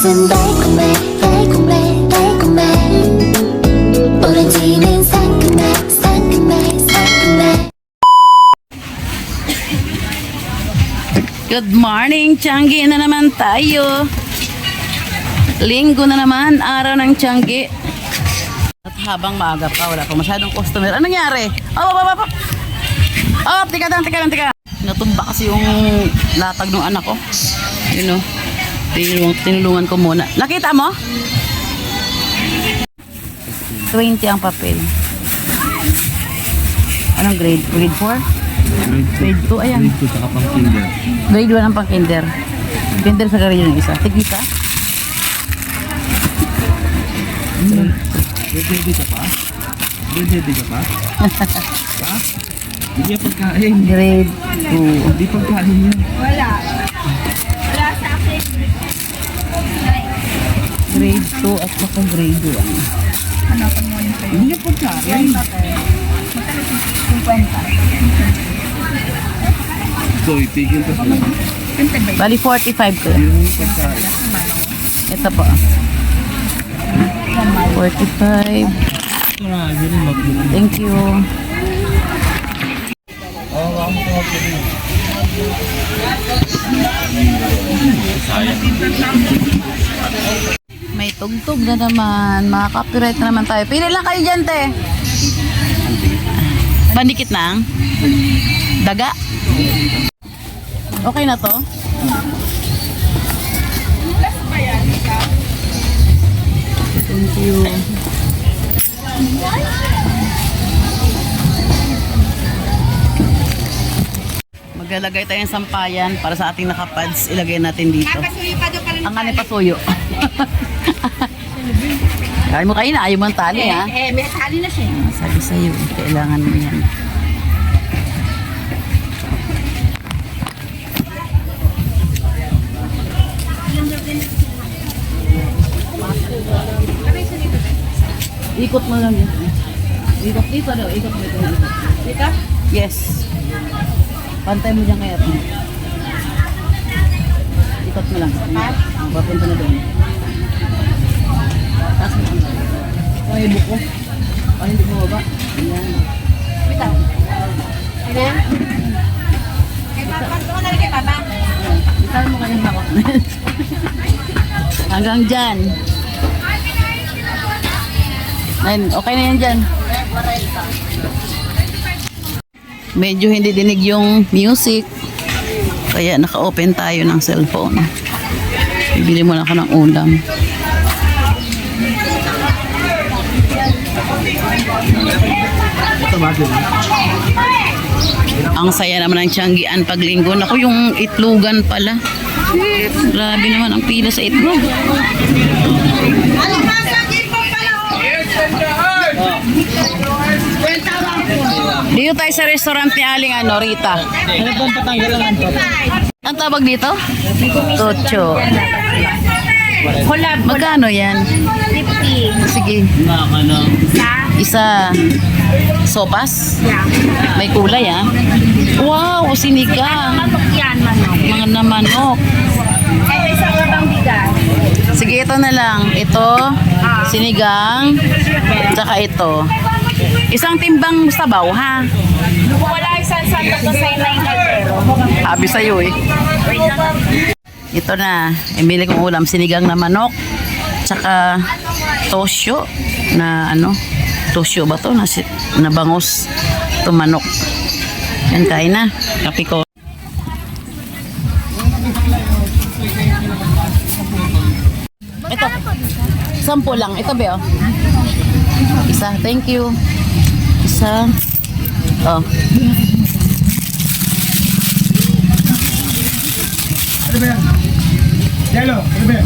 입맛은 달콤해 달콤해 달콤해 오렌지는 상큼해 상큼해 상큼해. Good morning, Tiangge na naman tayo. Linggo na naman, araw ng Tiangge. At habang maaga pa, wala pa masyadong customer. Anong nangyari? Tika lang. Natumba kasi yung latag ng anak ko. You know, tinulungan ko muna. Nakita mo? 20 ang papel. Anong grade? Grade 4? Grade 2, ayan. Grade 2 saka pang kinder. Grade 1 ang pang kinder. Kinder sa grade yung isa. Tigisa? Ready ka pa? Ready ka pa? Ha? Hindi pagkain. Grade 2. Hindi pagkain yan. Wala sa akin. Grade 2 at saka grade 1. Hanapan mo yun sa'yo. Hindi pagkain. 50. So, itigil ka sa Bali 45 ko. yung pagkain. Ito po. 45. Marami rin mag-buti. Thank you. May tugtog na naman. Mga copyright na naman tayo. Pili lang kayo dyan, te. Bandikit na ang daga. Okay na to? Thank you. Maglalagay tayong sampayan para sa ating nakapads. Ilagay natin dito. Ang ano pasuyo. Kaya mo kayo na, ayaw mo ang tali ha. May tali na siya. Sabi sa'yo, kailangan mo yan. Ikot mo lang yun. Ikot dito daw, ikot mo dito. Dito? Yes. Pantay mo dyan kaya. Ikot mo lang. Papunta na doon. Taas mo. May buko. Para hindi mo baba. Ayan. Dito. Ayan. Kay Papa. Ito na rin kay Papa. Ital mo kayong hawak na yan. Hanggang dyan. Ayun, okay na yan dyan. Medyo hindi dinig yung music. Kaya naka-open tayo ng cellphone. Bibili muna ako ng ulam. Ang saya naman ng Tianggean pag linggo. Naku, yung itlogan pala. Grabe naman ang pila sa itlog. Dito tayo sa restaurant ni Aling Rita. Ano pong patanggalan to? Ang tawag dito? Tocho. Collab. Magkano yan? 50. Sige. Nakakano. Isa sopas. Yeah. May kulay ah. Wow, sinigang. Manok yan, manok. Mga namanok. Ito isang abang bigas. Sige, ito na lang. Ito, sinigang, tsaka ito. Isang timbang sabaw, ha? Wala isang santo to sa inay kaldero. Sabi sa'yo eh. Wait lang. Ito na, imili kong ulam, sinigang na manok, tsaka tosyo na ano, tosyo ba to? Na bangus, ito manok. Yan, kain na. Kape ko. Ito, 10 lang. Ito ba, oh? Isa, thank you. Isa. Oh.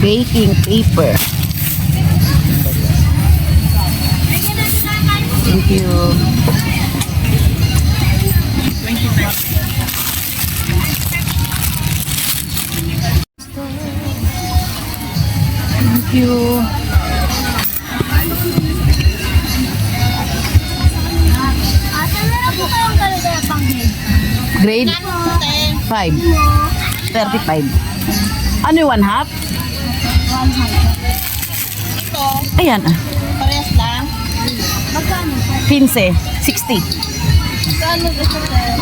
Baking paper. Thank you. Thank you. Grade 5. 35. Ano yung 1/2? Ito, Ayan ah. parehas lang. Magkano? 15, 60, Magkano ito, sir?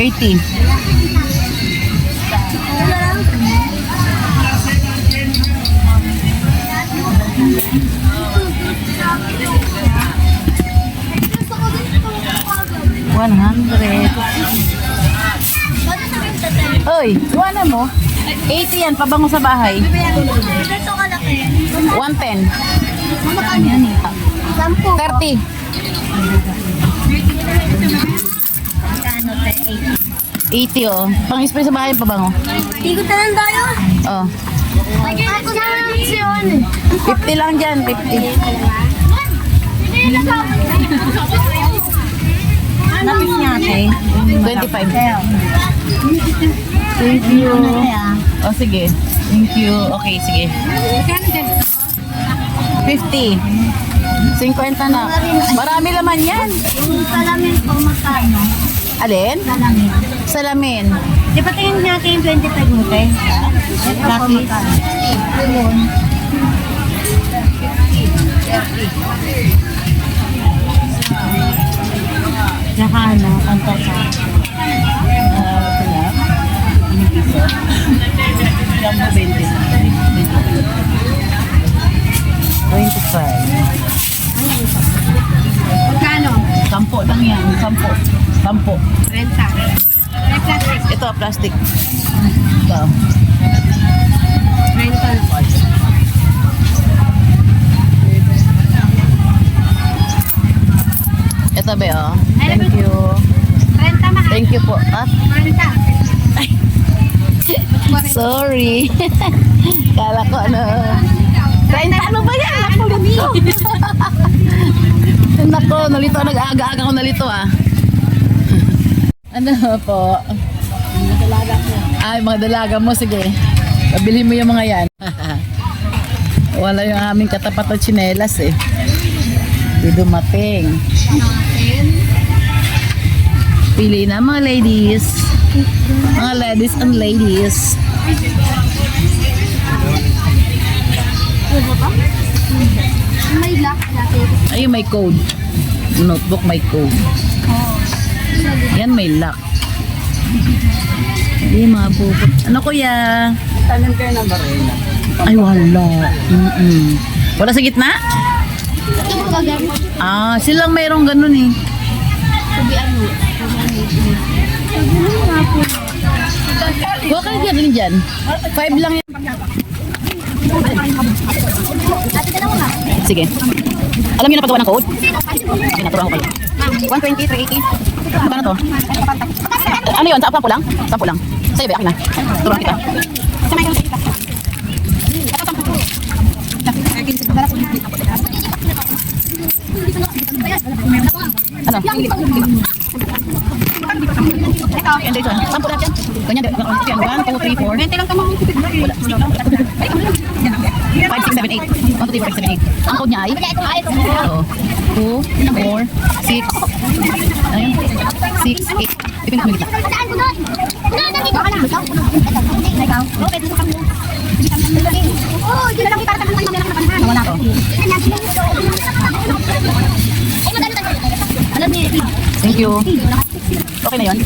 80. Wala lang. Oy, wala mo. 80 yan, pabango sa bahay. Ito kalaki. 110. Magkano yan eh? 10. 30. Magkano, 80 oh. Pang-spray sa bahay, pabango. Ikot na lang tayo. Oh. Ako na lang yun. 50 lang dyan, 50. Napis niya ate. 25. Thank you. Oh, sige. Thank you. Okay, sige. 50. 50 na. Marami laman yan. Yung salamin po, magkano? Alin? Salamin. Salamin. Di ba tingin natin yung 25 mo, te? Lucky. Yun. Tsaka ano, ang tasa. Jumbo 20. 25. Magkano? 10 lang yan. 10. 10. Renta. Plastic. Ito, plastic. Ito. Rental. Ito, be, oh. Thank you. Renta mahal. Thank you po. Ah, Renta. sorry. Kala ko ano. Ano ba yan? Nakulit ko. Nako, nalito. Nag-aaga-aga ko nalito ah. Ano po? Dalaga ko. Ay, mga dalaga mo. Sige. Pabili mo yung mga yan. Wala yung aming katapat na tsinelas eh. Di dumating. Pili na mga ladies. Mga ladies and ladies. May lock dati. Ayun, may code. Notebook, may code. Yan, may lock. Hindi, mga bukot. Ano kuya? Tanim kayo ng barena. Ay, wala. Wala sa gitna? Ito mo gagan. Ah, silang mayroong ganun eh. Sabihan mo. Huwag ka rin dyan. 5 lang yan. Ate, dalawa nga. Sige. Alam niyo na pagawa ng code? Okay, naturuan ko kayo. 120, 380. Magkano to? Ano yun? Sa sampu lang? Sampu lang. Sa'yo ba? Akin na. Turuan kita. Ano? Yan dito. Sampu lang yan. Ganyan. 1, 2, 3, 4. 20 lang tama. Wala. 5, 6, 7, 8. 1, 2, 3, 4, 5, 7, 8. Ang code niya ay? Oo. 2, 4, 6. Ayun. 6, 8. Ipin mo kita. Saan ko doon? Nandito ka na. Ikaw? Oo, pwede ka mo. Oo, di na lang para tanong ng mga Nawala ko. Ay, maganda. Alam niyo. Thank you. Okay na yun?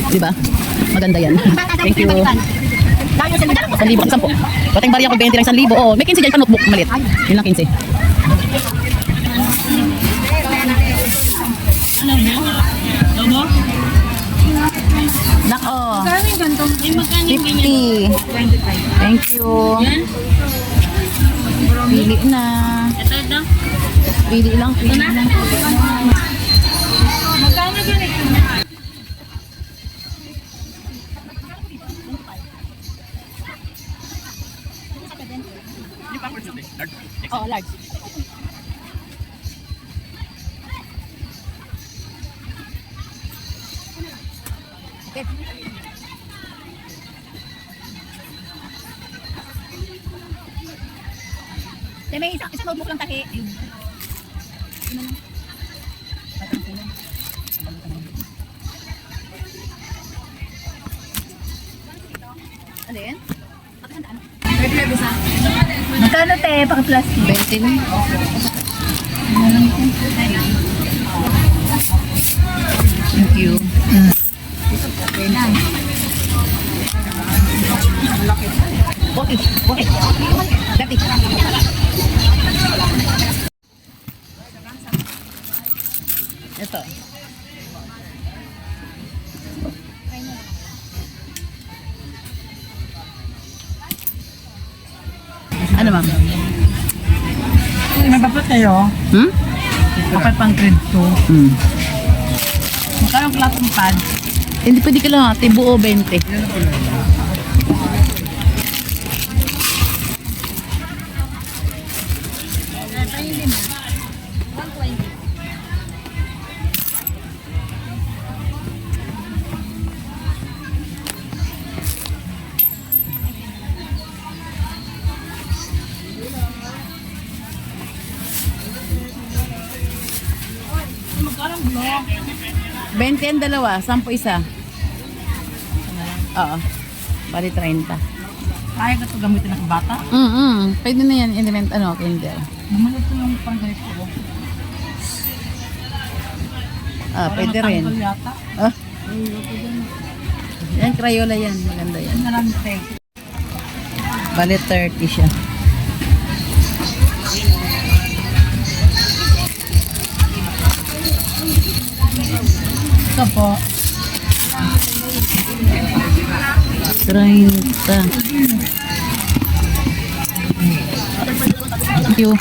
Diba? Maganda yan. Thank you. 1,000 isang po. Bating bariya ko 20 lang 1,000. Oo, may 15 dyan pa notebook malit. Yun lang 15. Nako. 50. Thank you. Pili na. Pili lang. Pili lang. Magkano ganito? Oh, large. Okay. May isang notebook lang tahi. Ano yan? 35 isa. Magkano te? Paki-plastic. 20 lang. Thank you. Okay. Dati. Ito. Ano ma'am? May dapat kayo. Hmm? Dapat pang grade 2. Hmm. Magkano ang klaseng pad? Hindi pwede ka lang ate, buo 20. Magkano ang blog? 20 ang dalawa, 10 isa. Oo. Bali 30. Kaya ka ito gamitin ng bata? Pwede na yan, element, kinder. Naman ito yung pang ganito ko. Pwede rin. Tanggal yata. Ah. Yan, Crayola yan. Maganda yan. Yan na lang te. Bali 30 siya. Ito po. 30. Thank you.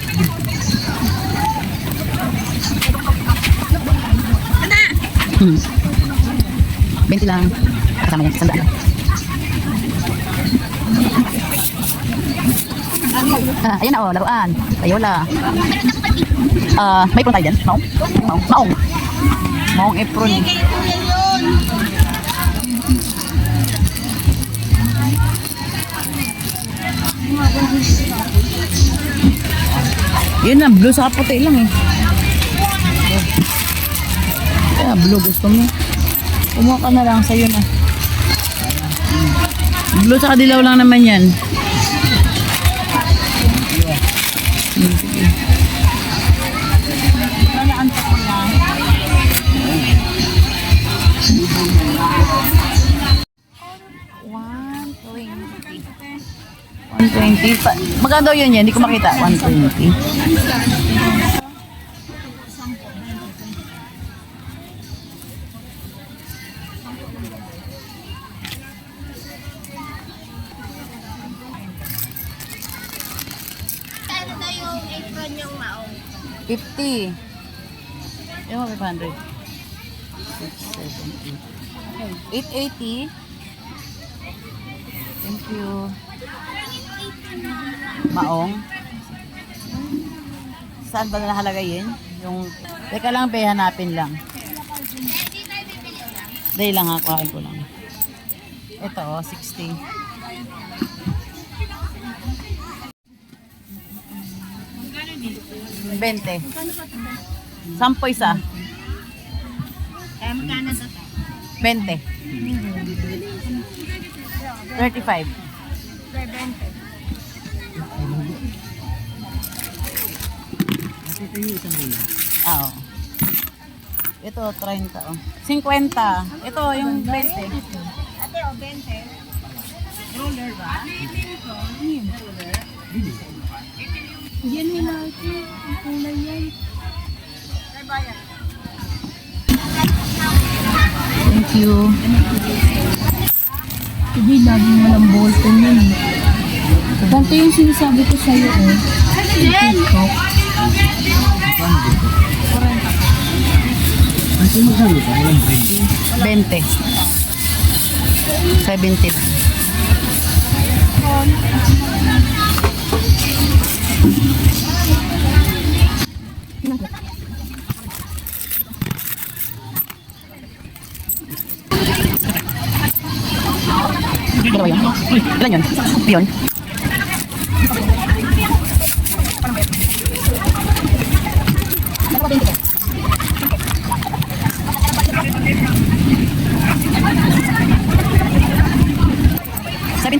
Hmm. 20 lang. Kasama yan. Sandaan. Ayan na laruan. Payola. May apron tayo dyan. Maong. Maong apron. Yun na, blue sa puti lang eh. Kaya blue gusto mo. Kumuha ka na lang sa'yo na. Blue sa dilaw lang naman yan. Magkano daw yun yan? Hindi ko makita. 120. Ano na yung apron yung maong? 50. Yung 500. 6, 7, 8. 880. Thank you. Maong. Saan ba nakalagay yun? Yung, teka lang, be, hanapin lang. Dahil lang ha, kuhain ko lang. Ito, 60. 20. 10 isa. Kaya magkano sa 20. 35. 20. Oo. Ito, 30. 50. Ito, yung 20. Ate, o 20. Roller ba? Yan yung natin. Ang kulay yan. Thank you. Hindi, laging walang ballpen yan. Ganito yung sinasabi ko sa'yo, eh. Jen! 20. 70. Dalawa yun. Ilan yun? Yun.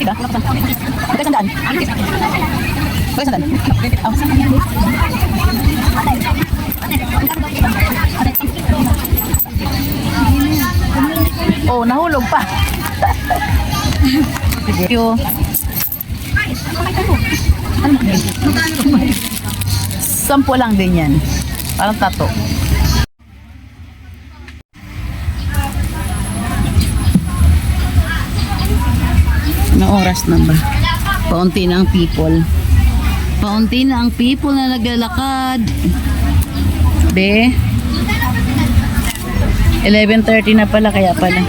Ba? Magkasandaan? Pwede sandal. Oh, nahulog pa. Thank you. Sampu lang din yan. Parang tato. Anong oras na ba? Paunti na ang people. Paunti na ang people na naglalakad. Be? 11:30 na pala, kaya pala.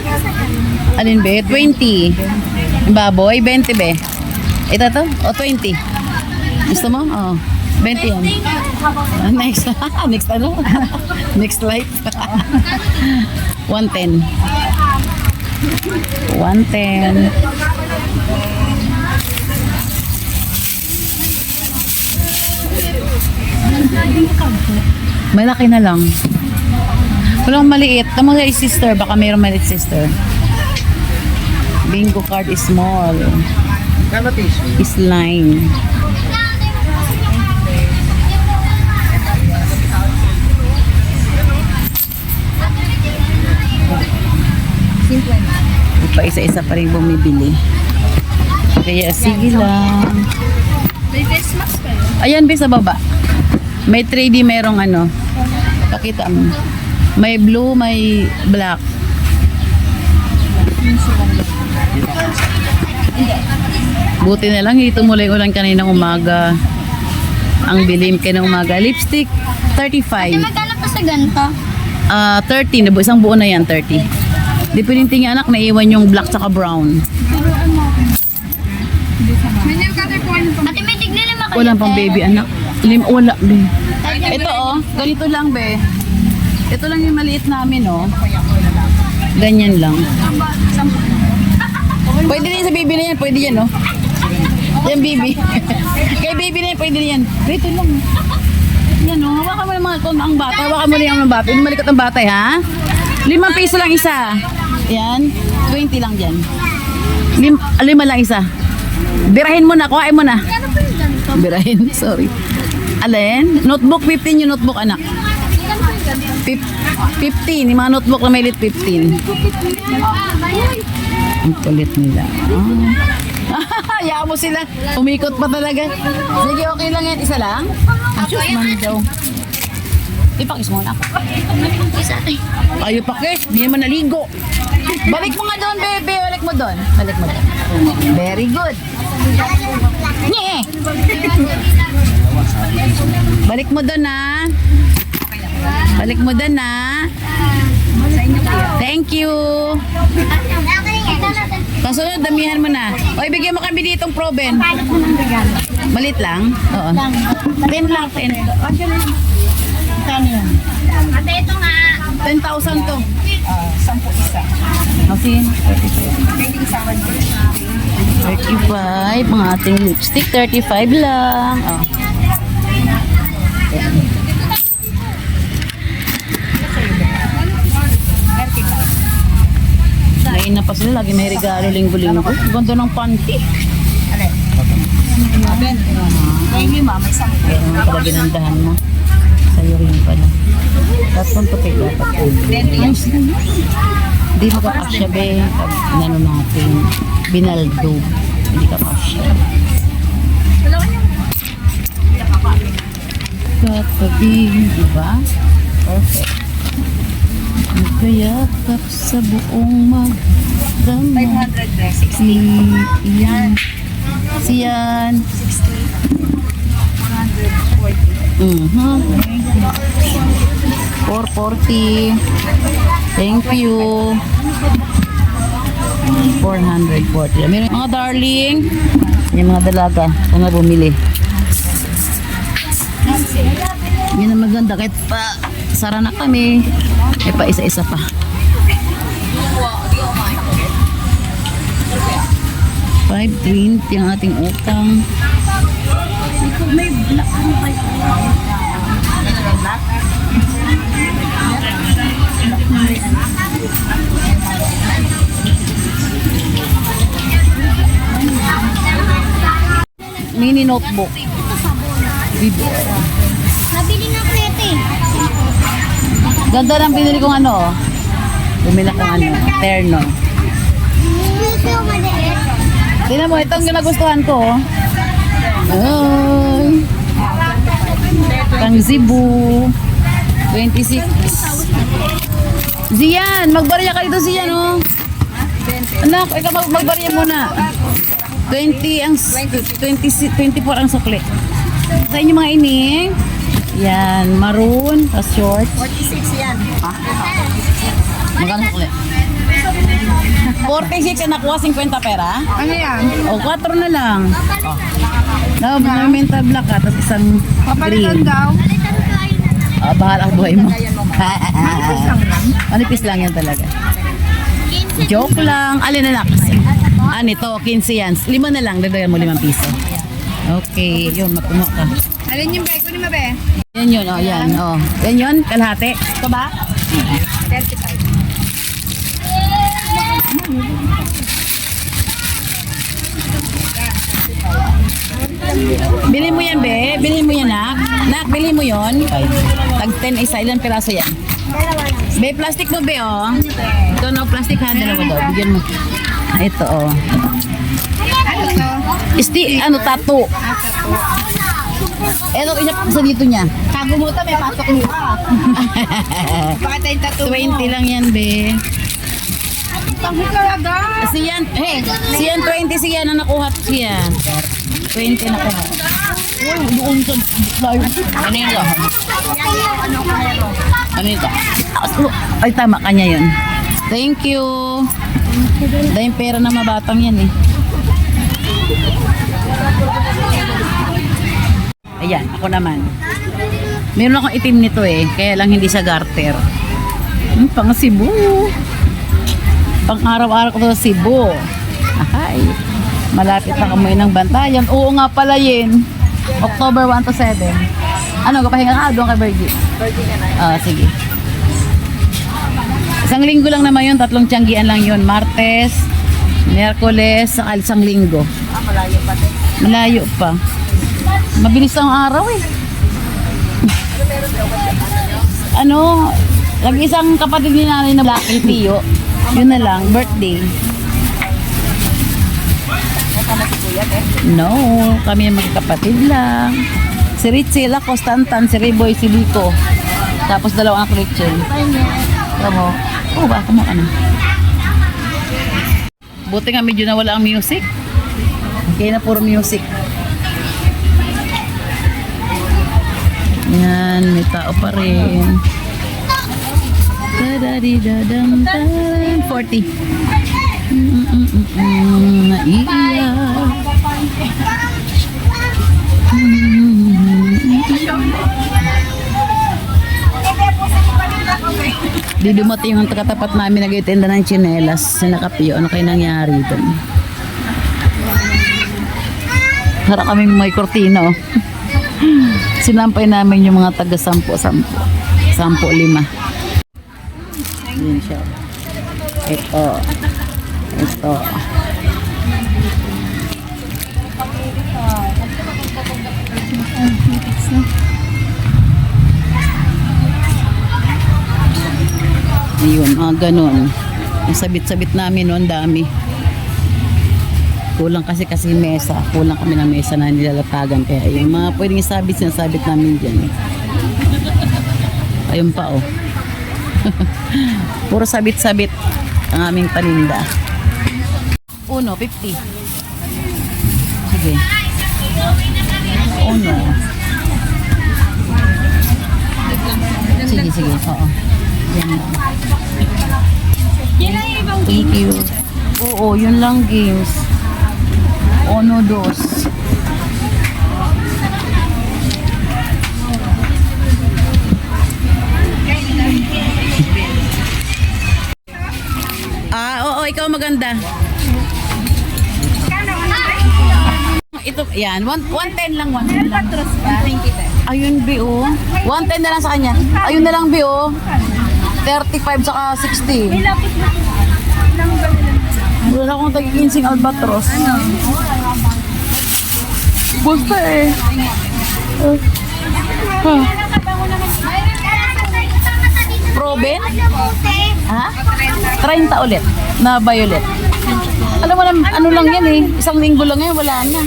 Alin be? 20. Yung baboy? 20 be? Ito to? O 20? Gusto mo? O. 20 yan. Next. Next ano? Next light. 110. 110. Malaki na lang. Walang maliit. Tama nga sister. Baka mayroong maliit sister. Bingo card is small. Kano tissue? Is line. Pa isa-isa pa rin bumibili. Kaya sige lang. May face mask kayo? Ayan be sa baba. May 3D merong ano. Pakita mo. May blue, may black. Buti na lang ito mula ulan kaninang umaga. Ang bilim kaninang umaga. Lipstick 35. Magkano pa sa ganito? 30. Isang buo na yan, 30. Di pwedeng tingin anak, naiwan yung black tsaka brown. Ate, may tignilima kayo. Walang pang baby anak. Wala be. Ito oh, ganito lang be. Ito lang yung maliit namin oh. Ganyan lang. Pwede rin sa baby na yan, pwede yan oh. Yan baby. Kay baby na yan, pwede rin yan. Dito lang. Yan oh, hawakan mo naman ang bata. Hawakan mo lang ang bata. Malikot ang bata ha. 5 piso lang isa. Yan. 20 lang dyan. 5 lang isa. Birahin mo na. Kuhain mo na. Birahin. Sorry. Alin? Notebook 15 yung notebook anak. 15. Yung mga notebook na may lit 15. Ang kulit nila. Hayaan mo sila. Umikot pa talaga. Sige, okay lang yan. Isa lang? Diyos man daw. Ipakis mo na ako. Ayaw pakis. Hindi naman naligo. Balik mo nga doon, bebe. Balik mo doon. Balik mo doon. Very good. Nye! Balik mo doon, ha? Balik mo doon, ha? Thank you. Kasunod, damihan mo na. O, ibigyan mo kami ditong proben. Malit lang? Oo. 10 lang, 10. Kano yan? Ate, ito nga. 10,000 to. 10 isa. Okay. 35. Mga ating lipstick. 35 lang. Oh. Ngayon na pa sila. Lagi may regalo linggo-linggo. Ganda ng panty. Thank you, ma'am. May 10. Ayan ang pala ginandahan mo. Sa'yo rin pala. Tapos ito kayo dapat. Nice na yun. Hindi mo kakasya be. Pag inano natin. Binaldo. Hindi kakasya. Katabi. Diba? Perfect. Magkayakap sa buong magdama. 500 Yan. Siyan. 440. Thank you. 440. Meron mga darling. Yung mga dalaga. Mga bumili. Yan ang maganda. Kahit pa sara na kami. Ay pa isa-isa pa. 520 ang ating utang. May black ano kayo? mini notebook. Bibo. Nabili na ako nito eh. Ganda ng pinili kong ano. Oh. Bumili akong ano, terno. Ito yung maliit. Tingnan mo, itong nagustuhan ko. Oh. Ay. Pang Cebu. 26. Zian, magbarya ka dito Zian, oh. Anak, ikaw magbarya muna. 20 ang 24 ang sukli. Sa inyo mga ining. Yan, maroon, tas short. 46 yan. Magkano sukli? 46 ang nakuha 50 pera. Ano yan? O, 4 na lang. No, may mental black ka, tapos isang Papalitan green. daw. Bahala ang buhay mo. Manipis lang yan talaga. Joke lang. Alin na lang. Nito, 15 yan. 5 na lang. Dagdagan mo 5 piso. Okay. Yun, matumo ka. Alin yung be? Kunin mo be? Yan yun, oh, yan. Oh. Yan yun, kalahati. Ito ba? 35. Bili mo yan, be. Bili mo yan, nak. Nak, bili mo yun. Tag 10 isa. Ilan piraso yan? Be, plastic mo, be, oh. Ito, no, plastic ha. Dalawa daw. Bigyan mo. Ito, oh. Ano to? Tattoo. Ito, isa sa dito niya. Tago mo to, may pasok mo ka. Bakit tayong tattoo mo? 20 lang yan, be. Pangit talaga. Siyan, siyan 20 siyan na nakuha siyan. 20 nakuha. Uy, doon sa layo. Ano yun lang? Ano yun lang? Ay, tama kanya yun. Thank you. Dahil pera na mabatang yan eh. Ayan, ako naman. Meron akong itim nito eh. Kaya lang hindi siya garter. Pang Cebu. Pang araw-araw ko sa Cebu. Ahay. Malapit na kamoy ng bantayan. Oo nga pala yun. October 1 to 7. Ano, kapahinga ka doon kay Bergie? Birthday ka na. Sige. Isang linggo lang naman yun. 3 tiyanggian lang yun. Martes, Miyerkules, saka isang linggo. Malayo pa din. Malayo pa. Mabilis ang araw eh. Ano, nag-isang kapatid ni nanay na Blacky Pio. Yun na lang, birthday. Nasama si Kuya, eh? No, kami magkapatid lang. Si Richie, la Constantan, si Riboy, si Lico. Tapos 2 anak Richie. Tama. Oh, baka mo ano. Buti nga medyo nawala ang music. Kaya na puro music. Yan, may tao pa rin. Da-da-di-da-dam-dam. 40. Naiiyak. Di dumating yung katapat namin nag-itenda ng tsinelas. Sinakapyo, ano kayo nangyari doon? Harap kami may kortina, oh. Sinampay namin yung mga taga 10, 5. Yan siya. Ito. Ayun, ganun. Ang sabit-sabit namin noon, dami. Kulang kasi mesa. Kulang kami ng mesa na nilalatagan. Kaya yung mga pwedeng isabit, sinasabit namin dyan. Ayun pa, oh. Puro sabit-sabit ang aming paninda. 1, 50. Sige. 1. Sige. Oo. Yan lang. Thank you. Oo, yun lang games. 1, 2. Oo, ikaw maganda. Ito, yan. 110 lang, 110 lang. Ayun, B.O. 110 na lang sa kanya. Ayun na lang, B.O. 35 saka 60. Wala akong tagi-kinsing albatros. Basta eh. Proben? Ha? 30 ulit na violet. Alam mo na, ano lang yan eh. Isang linggo lang yan, wala na.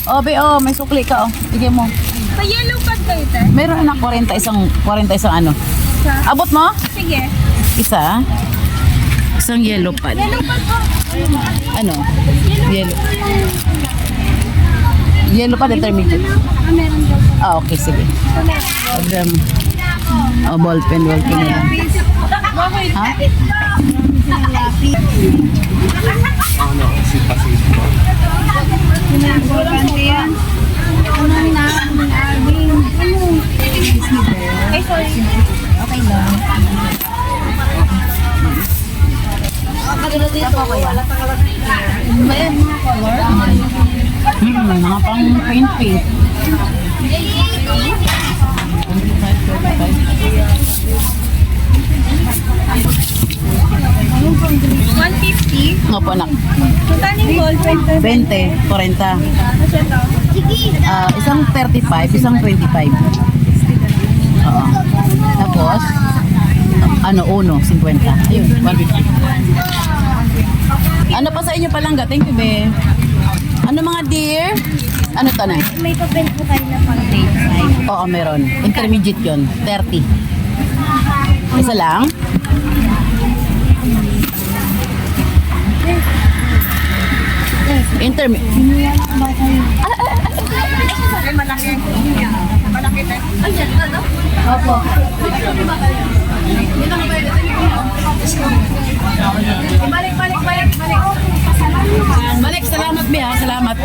O, be, may sukli ka, Bigay mo. Sa yellow pad kayo, te? Meron na 41 ano. Abot mo? Sige. Isa. Isang yellow pad. Yellow pad po. Ano? Yellow. Yellow pad intermediate. Meron daw. Okay, sige. Ballpen na lang. Ha? Ano, sipa-sipa. Eh, sorry. Okay lang. Mga pang paint. 150. Nga po, anak. Magkano yung ballpen? 20, 40. Isang 35, isang 25. Oo. Tapos, uno, 50. Ayun, 150. Ano pa sa inyo palangga? Thank you, be. Ano mga dear? Ano to na? May papel po kayo na pang date size. Oo, meron. Intermediate yun. 30. Isa lang? Intermediate. Opo. Balik, salamat, be, ha? Salamat.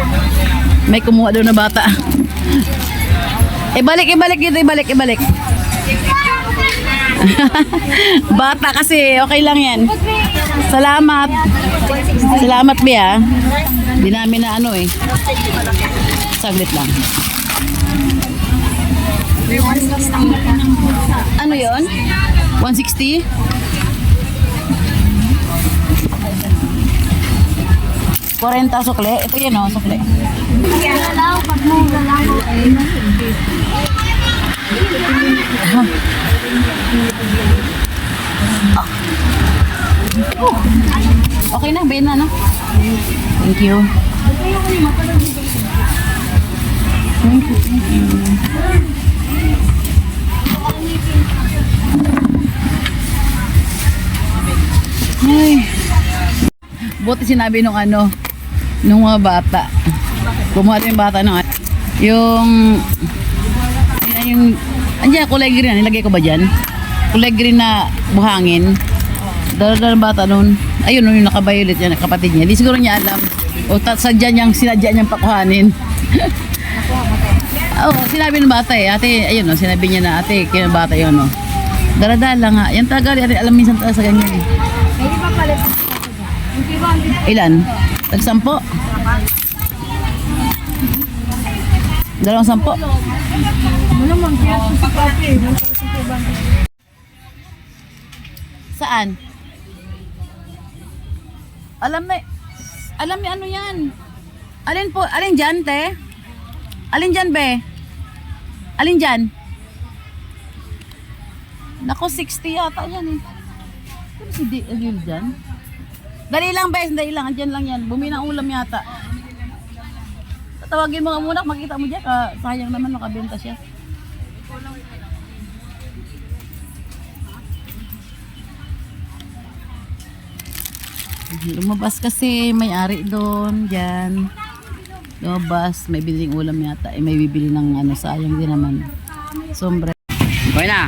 May kumuha doon na bata. Ibalik. Bata kasi, okay lang yan. Salamat. Salamat, be, ha? Di namin na saglit lang. Ano yon? 160? Quarenta sukle. Ito yan sukle. Okay na, bayan na, Thank you. Ay. Buti sinabi nung mga bata. Kumuha yung bata yung andiyan kulay green, nilagay ko ba dyan? Kulay green na buhangin. Dala-dala ng bata nun. Ayun, yung naka-violet yan, kapatid niya. Di siguro niya alam. O sadya niyang pakuhanin. Sinabi ng bata ate, ayun sinabi niya na ate, kaya bata yun Dala-dala nga. Yan tagal, alam minsan sa ganyan Hindi pa palit. Ilan? Tag-10? 210? Saan? Alam niya yan. Alin dyan, te? Alin dyan, be? Alin dyan? Nako, 60 yata yan Pero si Adil dyan? Dali lang, bes. Dali lang. Andyan lang yan. Bumi ng ulam yata. Tatawagin mo nga muna. Makita mo dyan. Sayang naman nakabenta siya. Lumabas kasi may-ari doon. Dyan. Lumabas. May biling ulam yata. May bibili ng sayang din naman. Sombre. Okay na.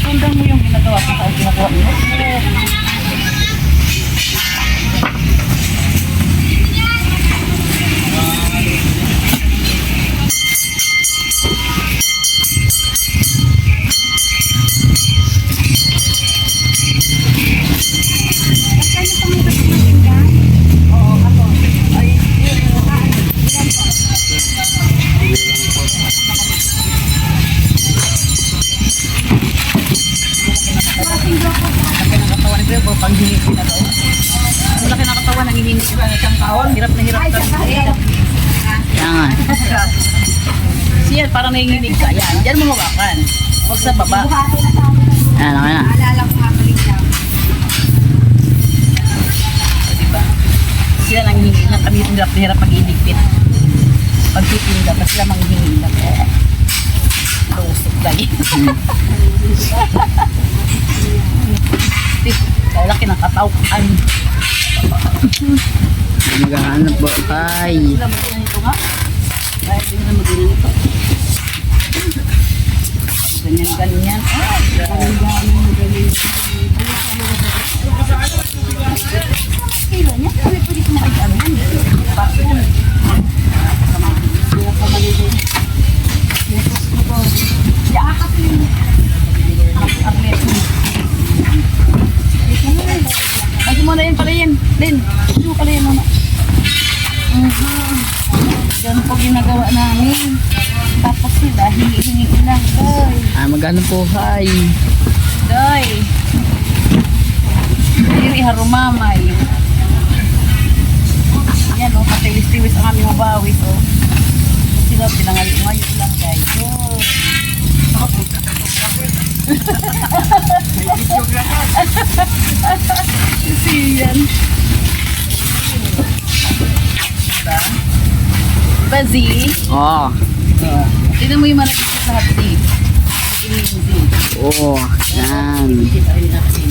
Sundan mo yung ginagawa sa ginagawa mo. Pero po, pang hingi na daw. Ang laki ng katawan, nangihingi ka na siyang kaon. Hirap na hirap ka. Yan. Siya, parang nanginginig ka. Yan, dyan mo hawakan. Huwag sa baba. Yan, okay na. Alala ko nga balik lang. Diba? Sila nangihingi na kami hirap na hirap pag-iligpit. Pagtitinda, ba sila manghihingi na po. Lusog lagi. Laki ng kataukan. Maghahanap po. Ay. Sila magkano nito nga? Kahit hindi na magkano nito. Ganyan-ganyan. Ah, ganyan-ganyan. Kilo niya? Pwede ko makikalaman. Paso yan. Lagi mo na yun pala yun. Lin, ito pala yun muna. Yan po ginagawa namin. Tapos sila, hingi-hingi lang. Doy. Magkano po? Ay. Doy. Diri harumamay. Yan o, katiwis-tiwis ang aming mabawis o. Sila pinangayo-ngayo lang guys. Oh. Siyan. Diba? Diba, Z? Oh. Tignan mo yung managkikit lahat, Z. Tignan yung Z. Oh. Yan. Kita rin natin.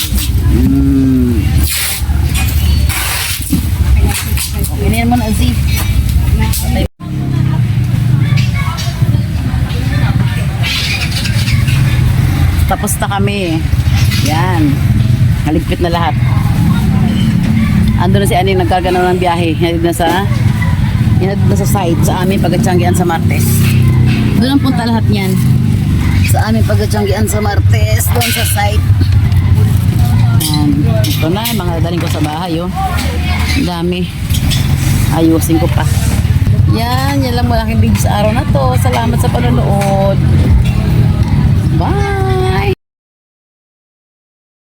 Okay na yan mo na, Z. Tapos na kami. Yan. Naligpit na lahat. Ando na si Aning nagkaganaw ng biyahe. Hinatid na sa site sa amin pagkatiyanggian sa Martes. Doon ang punta lahat niyan. Sa amin pagkatiyanggian sa Martes. Doon sa site. Yan. Ito na. Mga daling ko sa bahay. Oh. Ang dami. Ayusin ko pa. Yan. Yan lang malaking video sa araw na to. Salamat sa panonood. Bye!